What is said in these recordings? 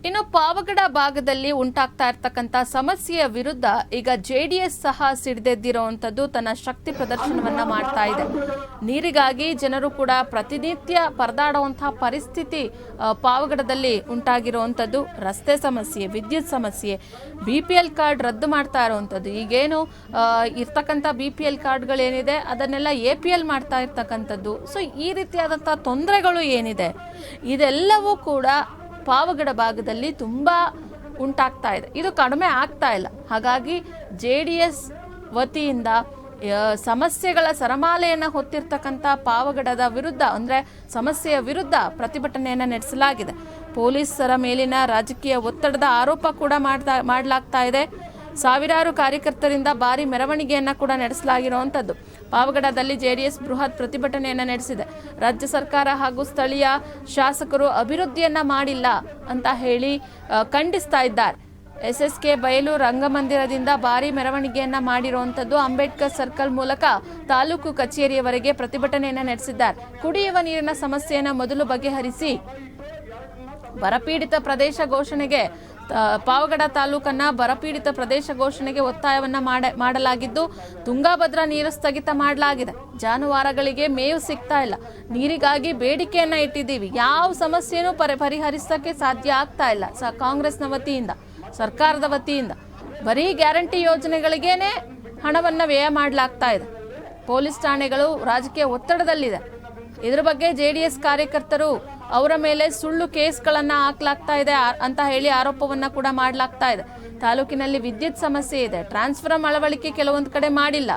ಇನ್ನು ಪಾವಗಡ ಭಾಗದಲ್ಲಿ ಉಂಟಾಗ್ತಾ ಇರತಕ್ಕಂತ ಸಮಸ್ಯೆಯ ವಿರುದ್ಧ ಈಗ ಜೆಡಿಎಸ್ ಸಹ ಸಿಡಿದೆದ್ದಿರುವಂತದ್ದು ತನ್ನ ಶಕ್ತಿ ಪ್ರದರ್ಶನವನ್ನ ಮಾಡ್ತಾ ಇದೆ. ನೀರಿಗಾಗಿ ಜನರು ಕೂಡ ಪ್ರತಿನಿತ್ಯ ಪರದಾಡುವಂತಹ ಪರಿಸ್ಥಿತಿ ಪಾವಗಡದಲ್ಲಿ ಉಂಟಾಗಿರುವಂತದ್ದು. ರಸ್ತೆ ಸಮಸ್ಯೆ, ವಿದ್ಯುತ್ ಸಮಸ್ಯೆ, BPL ಕಾರ್ಡ್ ರದ್ದು ಮಾಡ್ತಾ ಇರುವಂತದ್ದು. ಈಗೇನು ಇರ್ತಕ್ಕಂಥ BPL ಕಾರ್ಡ್ಗಳೇನಿದೆ ಅದನ್ನೆಲ್ಲ APL ಮಾಡ್ತಾ ಇರ್ತಕ್ಕಂಥದ್ದು. ಸೊ ಈ ರೀತಿಯಾದಂತಹ ತೊಂದರೆಗಳು ಏನಿದೆ ಇದೆಲ್ಲವೂ ಕೂಡ ಪಾವಗಡ ಭಾಗದಲ್ಲಿ ತುಂಬಾ ಉಂಟಾಗ್ತಾ ಇದೆ. ಇದು ಕಡಿಮೆ ಆಗ್ತಾ ಇಲ್ಲ. ಹಾಗಾಗಿ JDS ವತಿಯಿಂದ ಸಮಸ್ಯೆಗಳ ಸರಮಾಲೆಯನ್ನು ಹೊತ್ತಿರ್ತಕ್ಕಂಥ ಪಾವಗಡದ ವಿರುದ್ಧ ಅಂದರೆ ಸಮಸ್ಯೆಯ ವಿರುದ್ಧ ಪ್ರತಿಭಟನೆಯನ್ನು ನಡೆಸಲಾಗಿದೆ. ಪೊಲೀಸರ ಮೇಲಿನ ರಾಜಕೀಯ ಒತ್ತಡದ ಆರೋಪ ಕೂಡ ಮಾಡಲಾಗ್ತಾ ಇದೆ. ಸಾವಿರಾರು ಕಾರ್ಯಕರ್ತರಿಂದ ಭಾರಿ ಮೆರವಣಿಗೆಯನ್ನು ಕೂಡ ನಡೆಸಲಾಗಿರುವಂಥದ್ದು. ಪಾವಗಡದಲ್ಲಿ JDS ಬೃಹತ್ ಪ್ರತಿಭಟನೆಯನ್ನು ನಡೆಸಿದೆ. ರಾಜ್ಯ ಸರ್ಕಾರ ಹಾಗೂ ಸ್ಥಳೀಯ ಶಾಸಕರು ಅಭಿವೃದ್ಧಿಯನ್ನ ಮಾಡಿಲ್ಲ ಅಂತ ಹೇಳಿ ಖಂಡಿಸ್ತಾ ಇದ್ದಾರೆ. SSK ಬಯಲು ರಂಗಮಂದಿರದಿಂದ ಭಾರಿ ಮೆರವಣಿಗೆಯನ್ನ ಮಾಡಿರುವಂಥದ್ದು. ಅಂಬೇಡ್ಕರ್ ಸರ್ಕಲ್ ಮೂಲಕ ತಾಲೂಕು ಕಚೇರಿಯವರೆಗೆ ಪ್ರತಿಭಟನೆಯನ್ನು ನಡೆಸಿದ್ದಾರೆ. ಕುಡಿಯುವ ನೀರಿನ ಸಮಸ್ಯೆಯನ್ನು ಮೊದಲು ಬಗೆಹರಿಸಿ ಬರಪೀಡಿತ ಪ್ರದೇಶ ಘೋಷಣೆಗೆ ಪಾವಗಡ ತಾಲೂಕನ್ನ ಬರಪೀಡಿತ ಪ್ರದೇಶ ಘೋಷಣೆಗೆ ಒತ್ತಾಯವನ್ನ ಮಾಡಲಾಗಿದ್ದು, ತುಂಗಾಭದ್ರಾ ನೀರು ಸ್ಥಗಿತ ಮಾಡಲಾಗಿದೆ. ಜಾನುವಾರುಗಳಿಗೆ ಮೇವು ಸಿಗ್ತಾ ಇಲ್ಲ. ನೀರಿಗಾಗಿ ಬೇಡಿಕೆಯನ್ನ ಇಟ್ಟಿದ್ದೀವಿ. ಯಾವ ಸಮಸ್ಯೆನೂ ಪರಿಹರಿಸಕ್ಕೆ ಸಾಧ್ಯ ಆಗ್ತಾ ಇಲ್ಲ. ಕಾಂಗ್ರೆಸ್ನ ವತಿಯಿಂದ, ಸರ್ಕಾರದ ವತಿಯಿಂದ ಬರೀ ಗ್ಯಾರಂಟಿ ಯೋಜನೆಗಳಿಗೇನೆ ಹಣವನ್ನ ವ್ಯಯ ಮಾಡಲಾಗ್ತಾ ಇದೆ. ಪೊಲೀಸ್ ಠಾಣೆಗಳು ರಾಜಕೀಯ ಒತ್ತಡದಲ್ಲಿದೆ. ಇದರ ಬಗ್ಗೆ JDS ಕಾರ್ಯಕರ್ತರು ಅವರ ಮೇಲೆ ಸುಳ್ಳು ಕೇಸ್ಗಳನ್ನ ಹಾಕಲಾಗ್ತಾ ಇದೆ ಅಂತ ಹೇಳಿ ಆರೋಪವನ್ನ ಕೂಡ ಮಾಡಲಾಗ್ತಾ ಇದೆ. ತಾಲೂಕಿನಲ್ಲಿ ವಿದ್ಯುತ್ ಸಮಸ್ಯೆ ಇದೆ. ಟ್ರಾನ್ಸ್ಫಾರ್ಮರ್ ಅಳವಡಿಕೆ ಕೆಲವೊಂದು ಕಡೆ ಮಾಡಿಲ್ಲ.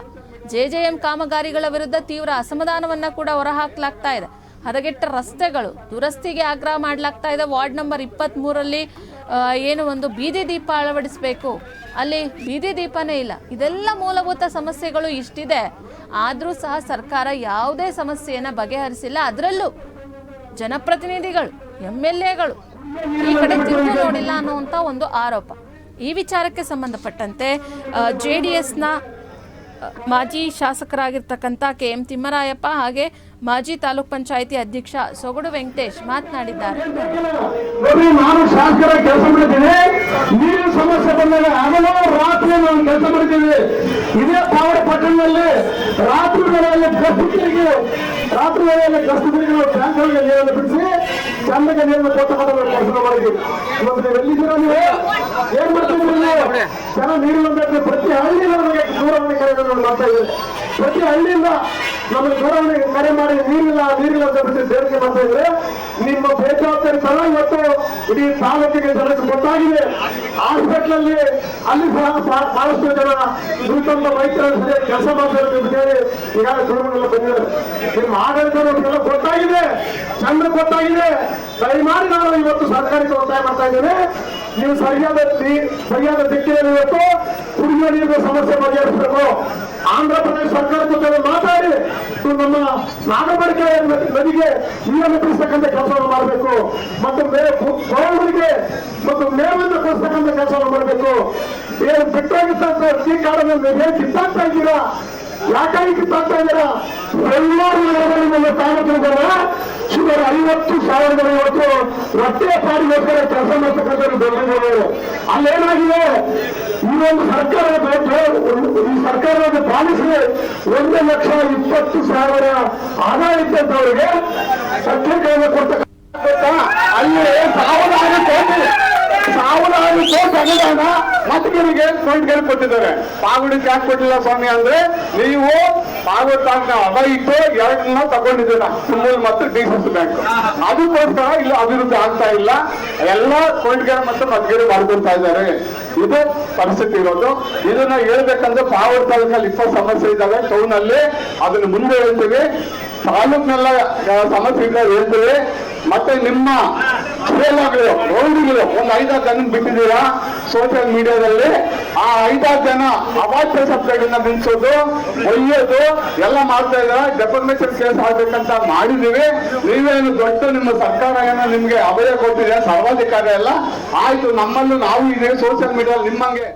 JJM ಕಾಮಗಾರಿಗಳ ವಿರುದ್ಧ ತೀವ್ರ ಅಸಮಾಧಾನವನ್ನ ಕೂಡ ಹೊರಹಾಕಲಾಗ್ತಾ ಇದೆ. ಹದಗೆಟ್ಟ ರಸ್ತೆಗಳು ದುರಸ್ತಿಗೆ ಆಗ್ರಹ ಮಾಡಲಾಗ್ತಾ ಇದೆ. ವಾರ್ಡ್ ನಂಬರ್ 23ರಲ್ಲಿ ಏನು ಒಂದು ಬೀದಿ ದೀಪ ಅಳವಡಿಸಬೇಕು, ಅಲ್ಲಿ ಬೀದಿ ದೀಪನೇ ಇಲ್ಲ. ಇದೆಲ್ಲ ಮೂಲಭೂತ ಸಮಸ್ಯೆಗಳು ಇಷ್ಟಿದೆ. ಆದರೂ ಸಹ ಸರ್ಕಾರ ಯಾವುದೇ ಸಮಸ್ಯೆಯನ್ನು ಬಗೆಹರಿಸಿಲ್ಲ. ಅದರಲ್ಲೂ ಜನಪ್ರತಿನಿಧಿಗಳು, MLAಗಳು ಈ ಕಡೆ ತಿರುಗಿ ನೋಡಿಲ್ಲ ಅನ್ನುವಂಥ ಒಂದು ಆರೋಪ. ಈ ವಿಚಾರಕ್ಕೆ ಸಂಬಂಧಪಟ್ಟಂತೆ JDSನ ಮಾಜಿ ಶಾಸಕರಾಗಿರ್ತಕ್ಕಂಥ KM ತಿಮ್ಮರಾಯಪ್ಪ ಹಾಗೆ ಮಾಜಿ ತಾಲೂಕ್ ಪಂಚಾಯಿತಿ ಅಧ್ಯಕ್ಷ ಸೊಗಡು ವೆಂಕಟೇಶ್ ಮಾತನಾಡಿದ್ದಾರೆ. ನಾನು ಶಾಸಕರ ಕೆಲಸ ಮಾಡಿದ್ದೇನೆ. ನೀರಿನ ಸಮಸ್ಯೆ ಬಂದಾಗ ಹಗಲು ರಾತ್ರಿ ನಾನು ಕೆಲಸ ಮಾಡಿದ್ದೇವೆ. ಇದೇ ಪಾವಗಡ ಪಟ್ಟಣದಲ್ಲಿ ರಾತ್ರಿ ವೇಳೆಯಲ್ಲಿ ಗಸ್ತುಗಳಿಗೆ ಟ್ಯಾಂಕರ್ಗೆ ನೀರನ್ನು ಬಿಡಿಸಿ ಚಂದಗೆ ನೀರನ್ನು ಕೊಟ್ಟ ಕೆಲಸ ಮಾಡಿದ್ದೀವಿ. ಇವತ್ತು ಎಲ್ಲಿದ್ದೀರಾ ನೀವು? ಏನ್ ಮಾಡ್ತಿದ್ದೀರಿ ನೀವು? ಜನ ನೀರಿನ ಪ್ರತಿ ಹಳ್ಳಿಯಿಂದ ನಮಗೆ ದೂರವಾಣಿ ಕರೆಗಳನ್ನು ಮಾಡ್ತಾ ಇದ್ದಾರೆ. ಪ್ರತಿ ಹಳ್ಳಿಯಿಂದ ನಮಗೆ ದೂರವಾಣಿ ಕರೆ ಮಾಡಿ ನೀರಿಲ್ಲ ಅಂತ ಬಿಟ್ಟು ಬೇಡಿಕೆ ಮಾಡ್ತಾ ಇದ್ರೆ ನಿಮ್ಮ ಬೇಜವಾಬ್ದಾರಿ ತರ ಇವತ್ತು ಇಡೀ ತಾಲೂಕಿಗೆ ಜನಕ್ಕೆ ಗೊತ್ತಾಗಿದೆ. ಹಾಸ್ಪಿಟಲ್ ಅಲ್ಲಿ ಸಹ ಬಹಳಷ್ಟು ಜನ ದುರ್ಗಂಧ ವೈದ್ಯರು ಸರಿಯಾಗಿ ಕೆಲಸ ಮಾಡ್ತಾರೆ ಅಂತ ಹೇಳಿ ಈಗಾಗಲೇ ದೂರವಾಣಿಲ್ಲ ಬಂದಿದ್ದಾರೆ. ನಿಮ್ಮ ಆಡಳಿತದವರಿಗೆಲ್ಲ ಗೊತ್ತಾಗಿದೆ, ಚಂದ ಗೊತ್ತಾಗಿದೆ. ದಯಮಾಡಿ ನಾನು ಇವತ್ತು ಸರ್ಕಾರಕ್ಕೆ ಒತ್ತಾಯ ಮಾಡ್ತಾ ಇದ್ದೇನೆ. ನೀವು ಸರಿಯಾದ ದಿಕ್ಕಿನಲ್ಲಿ ಇವತ್ತು ಕುಡಿಯುವ ನೀರಿನ ಸಮಸ್ಯೆ ಬಗೆಹರಿಸಬೇಕು. ಆಂಧ್ರ ಪ್ರದೇಶ ಸರ್ಕಾರದ ಜೊತೆ ಮಾತಾಡಿ ನಮ್ಮ ನಾಗಮಡಿಕೆ ನದಿಗೆ ನೀರನ್ನು ಬಿಡಿಸ್ತಕ್ಕಂಥ ಕೆಲಸವನ್ನು ಮಾಡಬೇಕು ಮತ್ತು ಗೋವುಗಳಿಗೆ ಮತ್ತು ಮೇವನ್ನು ಕೊಡಿಸ್ತಕ್ಕಂಥ ಕೆಲಸವನ್ನು ಮಾಡಬೇಕು. ಏನು ಬಿಟ್ಟೋಗಿದ್ದಂತ ಈ ಕಾರಣದಲ್ಲಿ ಏನು ಕಿತ್ತಾಗ್ತಾ ಇದ್ದೀರಾ? ಯಾಕಾಗಿ ಕಿತ್ತಾಗ್ತಾ ಇದ್ದೀರಾ? ಎಲ್ಲರೂ ತಾಲೂಕಿನ ಸುಮಾರು 50,000 ಇವತ್ತು ರಸ್ತೆ ಪಾಡಿಗೋಸ್ಕರ ಕೆಲಸ ಮಾಡ್ತಕ್ಕಂಥದ್ದು ಬೆಂಗಳೂರು. ಅಲ್ಲೇನಾಗಿದೆ, ಈ ಒಂದು ಈ ಸರ್ಕಾರದ ಪಾಲಿಸಿ 1,20,000 ಆದಾಯ ಇದ್ದಂಥವರಿಗೆ ಸರ್ಟಿಫಿಕೇಟ್ ಕೊಡ್ತಕ್ಕಂಥ ಅಲ್ಲಿ 1,000 ಕೋಟಿ ಅನುದಾನ ಮತಗಳಿಗೆ ಕೊಂಡ್ಗೆಲ್ ಕೊಟ್ಟಿದ್ದಾರೆ. ಪಾವಗಡಕ್ಕೆ ಯಾಕೆ ಕೊಟ್ಟಿಲ್ಲ ಸ್ವಾಮಿ ಅಂದ್ರೆ, ನೀವು ಪಾವಗಡ ತಾಲೂಕಿನ ಅದ ಇಟ್ಟು 2 ತಗೊಂಡಿದ್ದೀರ, ಸುಮ್ಮೂಲ್ ಮತ್ತು DCC ಬ್ಯಾಂಕ್. ಅದಕ್ಕೋಸ್ಕರ ಇಲ್ಲಿ ಅಭಿವೃದ್ಧಿ ಆಗ್ತಾ ಇಲ್ಲ. ಎಲ್ಲ ಕೊಂಡ್ಗೆರೆ ಮತ್ತು ಮತಗೆರೆ ಮಾಡ್ಕೊಳ್ತಾ ಇದ್ದಾರೆ. ಇದು ಪರಿಸ್ಥಿತಿ ಇರೋದು. ಇದನ್ನ ಹೇಳ್ಬೇಕಂದ್ರೆ ಪಾವಗಡ ತಾಲೂಕಲ್ಲಿ 20 ಸಮಸ್ಯೆ ಇದ್ದಾವೆ. ಟೌನ್ ಅಲ್ಲಿ ಅದನ್ನ ಮುಂದೆ ಹೇಳ್ತೀವಿ. ತಾಲೂಕಿನೆಲ್ಲ ಸಮಸ್ಯೆ ಇದ್ದಾಗ ಹೇಳ್ತೀವಿ. ಮತ್ತೆ ನಿಮ್ಮ ರೌಡಿಗಳು ಒಂದು 5-6 ಜನ ಬಿಟ್ಟಿದ್ದೀರಾ ಸೋಷಿಯಲ್ ಮೀಡಿಯಾದಲ್ಲಿ. ಆ 5-6 ಜನ ಅವಾಚ್ಯ ಶಬ್ದಗಳನ್ನ ನಿಲ್ಸೋದು, ಒಯ್ಯೋದು ಎಲ್ಲ ಮಾಡ್ತಾ ಇದಾರೆ. ಡೆಫರ್ಮೇಷನ್ ಕೇಸ್ ಆಗ್ಬೇಕಂತ ಮಾಡಿದೀವಿ. ನೀವೇನು ದೊಡ್ಡ ನಿಮ್ಮ ಸರ್ಕಾರ ಏನೋ ನಿಮ್ಗೆ ಅಭಯ ಕೊಟ್ಟಿದೆ, ಸರ್ವಾಧಿಕಾರ ಎಲ್ಲ ಆಯ್ತು. ನಮ್ಮಲ್ಲೂ ನಾವು ಇದೆ ಸೋಷಿಯಲ್ ಮೀಡಿಯಾ ನಿಮ್ಮಂಗೆ